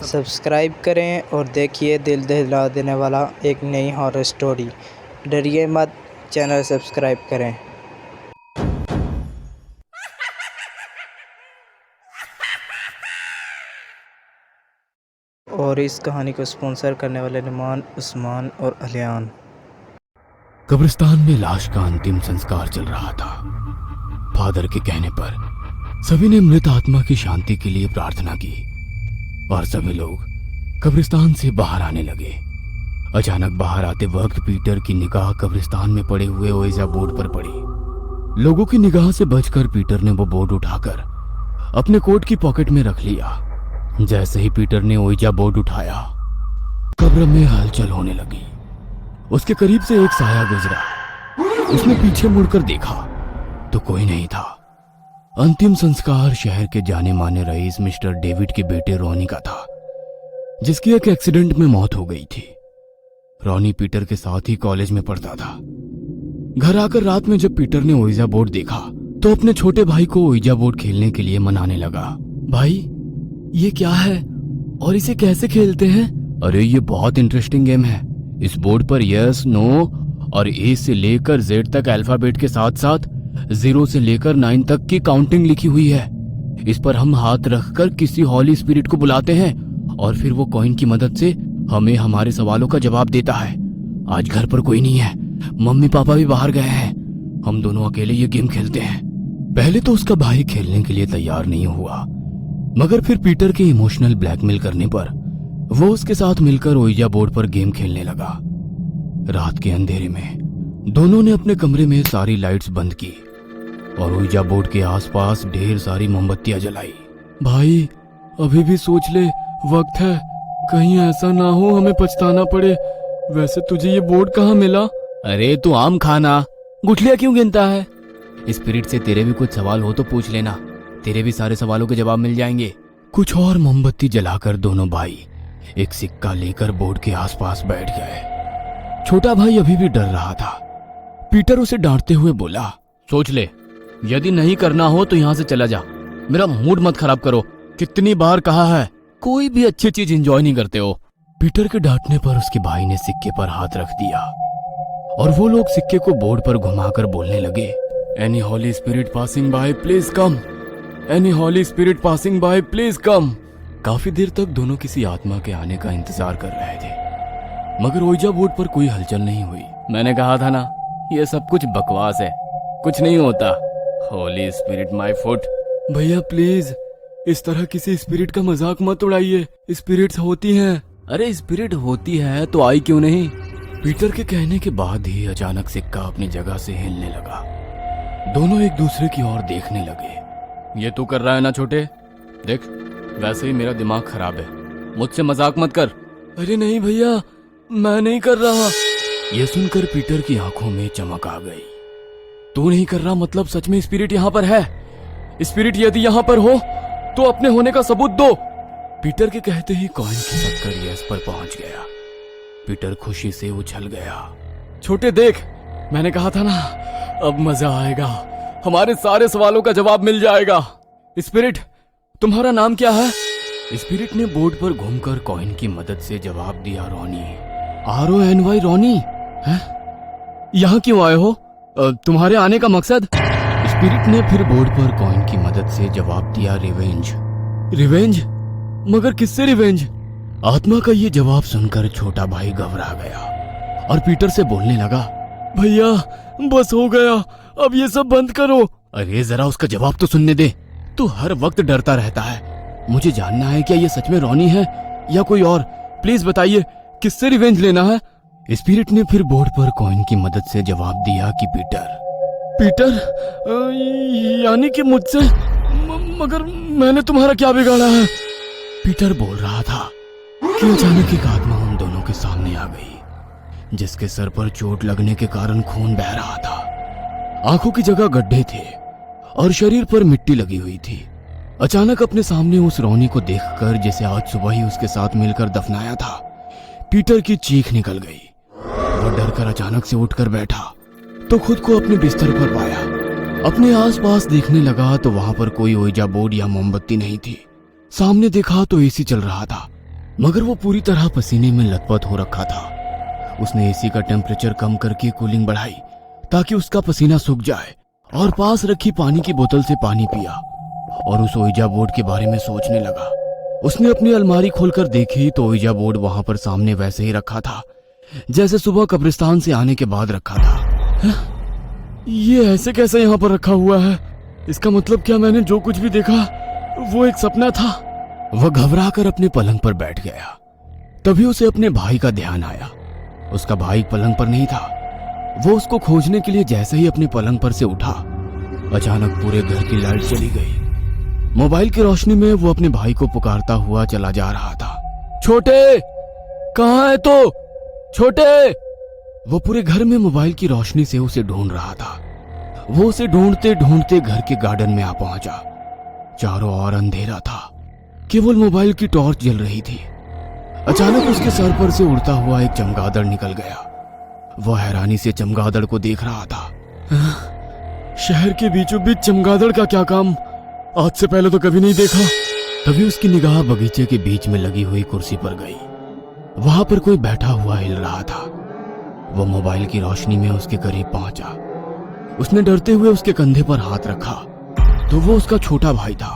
Subscribe करें और देखिए दिल दहला देने वाला एक नई हॉरर स्टोरी। डरिए मत, चैनल सब्सक्राइब करें। और इस कहानी को स्पॉन्सर करने वाले नुमान, उस्मान और अलियान। कब्रिस्तान में लाश का अंतिम संस्कार चल रहा था। फादर के कहने पर सभी ने मृत आत्मा की शांति के लिए प्रार्थना की और सभी लोग कब्रिस्तान से बाहर आने लगे। अचानक बाहर आते वक्त पीटर की निगाह कब्रिस्तान में पड़े हुए ओइजा बोर्ड पर पड़ी। लोगों की निगाह से बचकर पीटर ने वो बोर्ड उठाकर अपने कोट की पॉकेट में रख लिया। जैसे ही पीटर ने ओइजा बोर्ड उठाया, कब्र में हलचल होने लगी। उसके करीब से एक साया गुजरा। उसने पीछे मुड़कर देखा तो कोई नहीं था। अंतिम संस्कार शहर के जाने माने रईस मिस्टर डेविड के बेटे रॉनी का था, जिसकी एक एक्सीडेंट में मौत हो गई थी। रॉनी पीटर के साथ ही कॉलेज में पढ़ता था। घर आकर रात में जब पीटर ने ओइजा बोर्ड देखा तो अपने छोटे भाई को ओइजा बोर्ड खेलने के लिए मनाने लगा। भाई, ये क्या है और इसे कैसे खेलते हैं? अरे, ये बहुत इंटरेस्टिंग गेम है। इस बोर्ड पर यस, नो और ए से लेकर जेड तक अल्फाबेट के साथ साथ 0 से लेकर 9 तक की काउंटिंग लिखी हुई है। इस पर हम हाथ रखकर किसी हॉली स्पिरिट को बुलाते हैं और फिर वो कॉइन की मदद से हमें हमारे सवालों का जवाब देता है। आज घर पर कोई नहीं है, मम्मी पापा भी बाहर गए हैं। हम दोनों अकेले ये गेम खेलते हैं। पहले तो उसका भाई खेलने के लिए तैयार नहीं हुआ, मगर फिर पीटर के इमोशनल ब्लैकमेल करने पर वो उसके साथ मिलकर ओइजा बोर्ड पर गेम खेलने लगा। रात के अंधेरे में दोनों ने अपने कमरे में सारी लाइट्स बंद की और ओइजा बोर्ड के आसपास ढेर सारी मोमबत्तियां जलाई। भाई, अभी भी सोच ले, वक्त है। कहीं ऐसा ना हो हमें पछताना पड़े। वैसे तुझे ये बोर्ड कहाँ मिला? अरे तू आम खाना, गुठलियां क्यों गिनता है? स्पिरिट से तेरे भी कुछ सवाल हो तो पूछ लेना, तेरे भी सारे सवालों के जवाब मिल जाएंगे। कुछ और मोमबत्ती जलाकर दोनों भाई एक सिक्का लेकर बोर्ड के आसपास बैठ गए। छोटा भाई अभी भी डर रहा था। पीटर उसे डांटते हुए बोला, सोच ले, यदि नहीं करना हो तो यहाँ से चला जा। मेरा मूड मत खराब करो। कितनी बार कहा है, कोई भी अच्छी चीज एंजॉय नहीं करते हो। पीटर के डांटने पर उसके भाई ने सिक्के पर हाथ रख दिया और वो लोग सिक्के को बोर्ड पर घुमाकर बोलने लगे, any holy spirit passing by please come, any holy spirit passing by please come. काफी देर तक दोनों किसी आत्मा के आने का इंतजार कर रहे थे, मगर ओइजा बोर्ड पर कोई हलचल नहीं हुई। मैंने कहा था ना, ये सब कुछ बकवास है, कुछ नहीं होता। हॉली स्पिरिट माय फुट। भैया प्लीज, इस तरह किसी स्पिरिट का मजाक मत उड़ाइए। स्पिरिट्स होती हैं। अरे स्पिरिट होती है तो आई क्यों नहीं? पीटर के कहने के बाद ही अचानक सिक्का अपनी जगह से हिलने लगा। दोनों एक दूसरे की ओर देखने लगे। ये तू कर रहा है ना छोटे? देख, वैसे ही मेरा दिमाग खराब है, मुझसे मजाक मत कर। अरे नहीं भैया, मैं नहीं कर रहा। यह सुनकर पीटर की आंखों में चमक आ गई। तू नहीं कर रहा मतलब सच में स्पिरिट यहाँ पर है? स्पिरिट यदि यहाँ पर हो तो अपने होने का सबूत दो। पीटर के कहते ही कॉइन खिसककर यस पर पहुंच गया। पीटर खुशी से उछल गया। छोटे देख, मैंने कहा था ना, अब मजा आएगा, हमारे सारे सवालों का जवाब मिल जाएगा। स्पिरिट, तुम्हारा नाम क्या है? स्पिरिट ने बोर्ड पर घूमकर कॉइन की मदद से जवाब दिया, रॉनी। RONY, Ronnie? हैं? यहाँ क्यों आए हो? तुम्हारे आने का मकसद? स्पिरिट ने फिर बोर्ड पर कॉइन की मदद से जवाब दिया, रिवेंज। रिवेंज? मगर किससे रिवेंज? आत्मा का ये जवाब सुनकर छोटा भाई घबरा गया और पीटर से बोलने लगा, भैया बस हो गया, अब ये सब बंद करो। अरे जरा उसका जवाब तो सुनने दे। तू हर वक्त डरता रहता है। मुझे जानना है क्या ये सच में रॉनी है या कोई और? प्लीज बताइए, किससे रिवेंज लेना है? स्पिरिट ने फिर बोर्ड पर कॉइन की मदद से जवाब दिया कि पीटर। पीटर? यानी कि मुझसे? मगर मैंने तुम्हारा क्या बिगाड़ा है? पीटर बोल रहा था कि अचानक एक आत्मा उन दोनों के सामने आ गई, जिसके सर पर चोट लगने के कारण खून बह रहा था। आंखों की जगह गड्ढे थे और शरीर पर मिट्टी लगी हुई थी। अचानक अपने सामने उस रॉनी को देखकर, जिसे आज सुबह ही उसके साथ मिलकर दफनाया था, पीटर की चीख निकल गई। वो डरकर अचानक से उठकर बैठा तो खुद को अपने बिस्तर पर पाया। अपने आसपास देखने लगा तो वहां पर कोई ओइजा बोर्ड या मोमबत्ती नहीं थी। सामने देखा तो एसी चल रहा था। मगर वो पूरी तरह पसीने में लथपथ हो रखा था। उसने एसी का टेम्परेचर कम करके कूलिंग बढ़ाई ताकि उसका पसीना सूख जाए और पास रखी पानी की बोतल से पानी पिया और उस ओइजा बोर्ड के बारे में सोचने लगा। उसने अपनी अलमारी खोलकर देखी तो ओइजा बोर्ड वहां पर सामने वैसे ही रखा था जैसे सुबह कब्रिस्तान से आने के बाद रखा था। ये ऐसे कैसे यहाँ पर रखा हुआ है? इसका मतलब क्या मैंने जो कुछ भी देखा वो एक सपना था? वह घबराकर अपने पलंग पर बैठ गया। तभी उसे अपने भाई का ध्यान आया। उसका भाई पलंग पर नहीं था। वो उसको खोजने के लिए जैसे ही अपने पलंग पर से उठा, अचानक पूरे घर की लाइट चली गई। मोबाइल की रोशनी में वो अपने भाई को पुकारता हुआ चला जा रहा था। छोटे, कहाँ है तो? छोटे! वो पूरे घर में मोबाइल की रोशनी से उसे ढूंढ रहा था। वो उसे ढूंढते ढूंढते घर के गार्डन में आ पहुंचा। चारों ओर अंधेरा था, केवल मोबाइल की टॉर्च जल रही थी। अचानक उसके सर पर से उड़ता हुआ एक चमगादड़ निकल गया। वह हैरानी से चमगादड़ को देख रहा था। शहर के बीचों बीच चमगादड़ का क्या काम? आज से पहले तो कभी नहीं देखा। तभी उसकी निगाह बगीचे के बीच में लगी हुई कुर्सी पर गई। वहां पर कोई बैठा हुआ हिल रहा था। वो मोबाइल की रोशनी में उसके करीब पहुंचा। उसने डरते हुए उसके कंधे पर हाथ रखा तो वो उसका छोटा भाई था।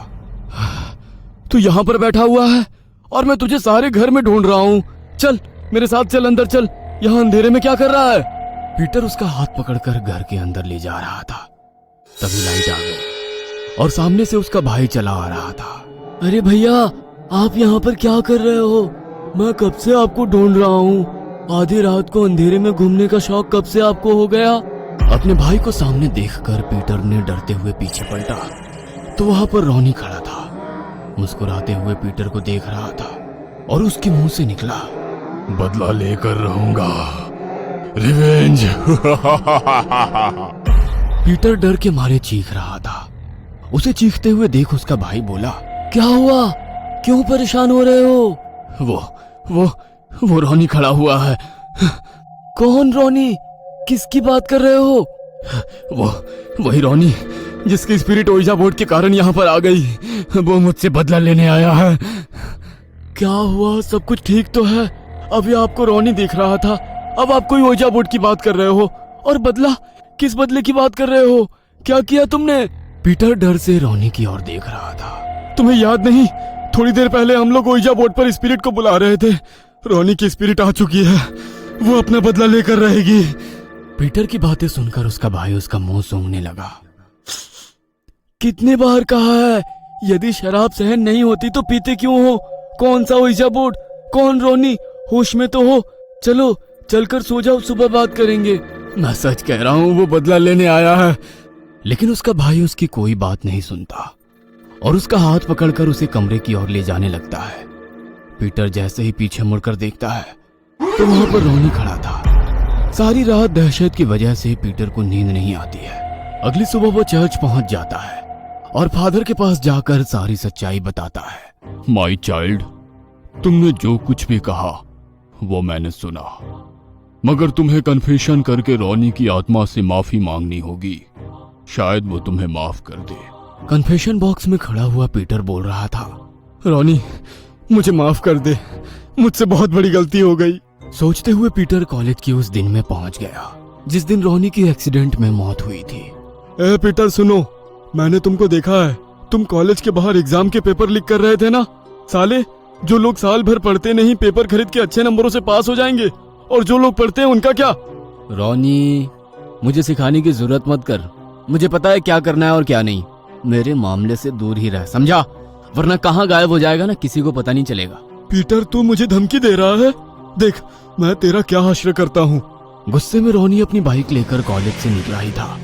तू यहाँ पर बैठा हुआ है और मैं तुझे सारे घर में ढूंढ रहा हूँ। चल मेरे साथ, चल अंदर चल। यहाँ अंधेरे में क्या कर रहा है? पीटर उसका हाथ पकड़कर घर के अंदर ले जा रहा था। तभी लाइट आ गई और सामने से उसका भाई चला आ रहा था। अरे भैया, आप यहाँ पर क्या कर रहे हो? मैं कब से आपको ढूंढ रहा हूँ। आधी रात को अंधेरे में घूमने का शौक कब से आपको हो गया? अपने भाई को सामने देखकर पीटर ने डरते हुए पीछे पलटा तो वहां पर रॉनी खड़ा था। मुस्कुराते हुए पीटर को देख रहा था और उसके मुंह से निकला, बदला लेकर रहूंगा, रिवेंज। पीटर डर के मारे चीख रहा था। उसे चीखते हुए देख उसका भाई बोला, क्या हुआ? क्यों परेशान हो रहे हो? वो रॉनी खड़ा हुआ है। कौन रॉनी? किसकी बात कर रहे हो? वही रॉनी जिसकी स्पिरिट ओइजा बोर्ड के कारण यहाँ पर आ गई। वो मुझसे बदला लेने आया है। क्या हुआ? सब कुछ ठीक तो है? अभी आपको रॉनी दिख रहा था, अब आप कोई ओइजा बोर्ड की बात कर रहे हो। और बदला? किस बदले की बात कर रहे हो? क्या किया तुमने? पीटर डर से रॉनी की ओर देख रहा था। तुम्हें याद नहीं, थोड़ी देर पहले हम लोग ओइजा बोर्ड पर स्पिरिट को बुला रहे थे। रॉनी की स्पिरिट आ चुकी है, वो अपना बदला लेकर रहेगी। पीटर की बातें सुनकर उसका भाई उसका मुंह सूंघने लगा। कितने बार कहा है, यदि शराब सहन नहीं होती तो पीते क्यों हो? कौन सा ओइजा बोर्ड? कौन रॉनी? होश में तो हो। चलो चलकर सो जाओ, सुबह बात करेंगे। मैं सच कह रहा हूँ, वो बदला लेने आया है। लेकिन उसका भाई उसकी कोई बात नहीं सुनता और उसका हाथ पकड़कर उसे कमरे की ओर ले जाने लगता है। पीटर जैसे ही पीछे मुड़कर देखता है तो वहां पर रॉनी खड़ा था। सारी रात दहशत की वजह से पीटर को नींद नहीं आती है। अगली सुबह वो चर्च पहुंच जाता है और फादर के पास जाकर सारी सच्चाई बताता है। माय चाइल्ड, तुमने जो कुछ भी कहा वो मैंने सुना, मगर तुम्हें कन्फेशन करके रॉनी की आत्मा से माफी मांगनी होगी। शायद वो तुम्हें माफ कर दे। कन्फेशन बॉक्स में खड़ा हुआ पीटर बोल रहा था, रॉनी मुझे माफ कर दे, मुझसे बहुत बड़ी गलती हो गई। सोचते हुए पीटर कॉलेज के उस दिन में पहुंच गया जिस दिन रॉनी की एक्सीडेंट में मौत हुई थी। ए पीटर सुनो, मैंने तुमको देखा है, तुम कॉलेज के बाहर एग्जाम के पेपर लीक कर रहे थे ना। साले, जो लोग साल भर पढ़ते नहीं पेपर खरीद के अच्छे नंबरों से पास हो जाएंगे, और जो लोग पढ़ते हैं उनका क्या? रॉनी, मुझे सिखाने की जरूरत मत कर, मुझे पता है क्या करना है और क्या नहीं। मेरे मामले से दूर ही रह, समझा? वरना कहाँ गायब हो जाएगा ना, किसी को पता नहीं चलेगा। पीटर, तू मुझे धमकी दे रहा है? देख मैं तेरा क्या हश्र करता हूँ। गुस्से में रॉनी अपनी बाइक लेकर कॉलेज से निकला ही था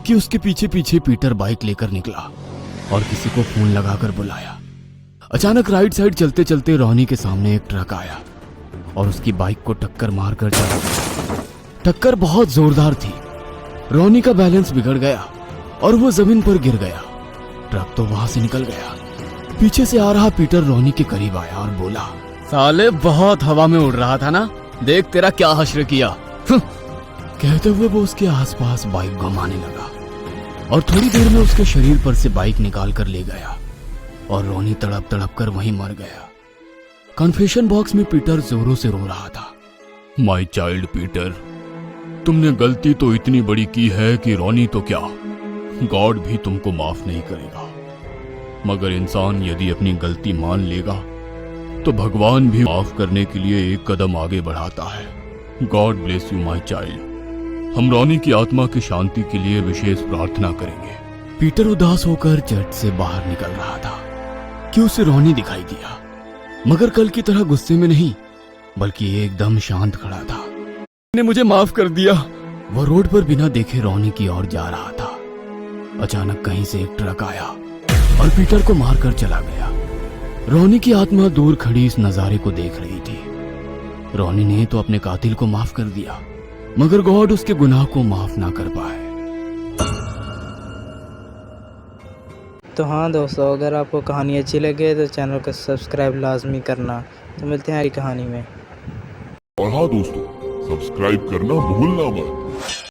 कि उसके पीछे पीछे पीटर बाइक लेकर निकला और किसी को फोन लगाकर बुलाया। अचानक राइट साइड चलते चलते रॉनी के सामने एक ट्रक आया और उसकी बाइक को टक्कर मारकर चला गया। टक्कर बहुत जोरदार थी। रॉनी का बैलेंस बिगड़ गया और वो जमीन पर गिर गया। ट्रक तो वहां से निकल गया। पीछे से आ रहा पीटर रॉनी के करीब आया और बोला, साले बहुत हवा में उड़ रहा था ना, देख तेरा क्या हश्र किया। कहते हुए वो उसके आसपास बाइक घुमाने लगा और थोड़ी देर में उसके शरीर पर से बाइक निकाल कर ले गया और रॉनी तड़प तड़प कर वहीं मर गया। कन्फेशन बॉक्स में पीटर जोरों से रो रहा था। माय चाइल्ड पीटर, तुमने गलती तो इतनी बड़ी की है कि रॉनी तो क्या, गॉड भी तुमको माफ नहीं करेगा। मगर इंसान यदि अपनी गलती मान लेगा तो भगवान भी माफ करने के लिए एक कदम आगे बढ़ाता है। God bless you my child. हम रॉनी की आत्मा की शांति के लिए विशेष प्रार्थना करेंगे। पीटर उदास होकर चर्च से बाहर निकल रहा था कि उसे रॉनी दिखाई दिया, मगर कल की तरह गुस्से में नहीं बल्कि एकदम शांत खड़ा था। ने मुझे माफ कर दिया। वह रोड पर बिना देखे रॉनी की ओर जा रहा था। अचानक कहीं से एक ट्रक आया और पीटर को मारकर चला गया। रॉनी की आत्मा दूर खड़ी इस नजारे को देख रही थी। रॉनी ने तो अपने कातिल को माफ कर दिया, मगर गॉड उसके गुनाह को माफ ना कर पाए। तो हाँ दोस्तों, अगर आपको कहानी अच्छी लगे तो चैनल को सब्सक्राइब लाजमी करना। तो मिलते हैं अगली कहानी में। और हाँ दोस्तों, सब्सक्राइब करना भूलना मत।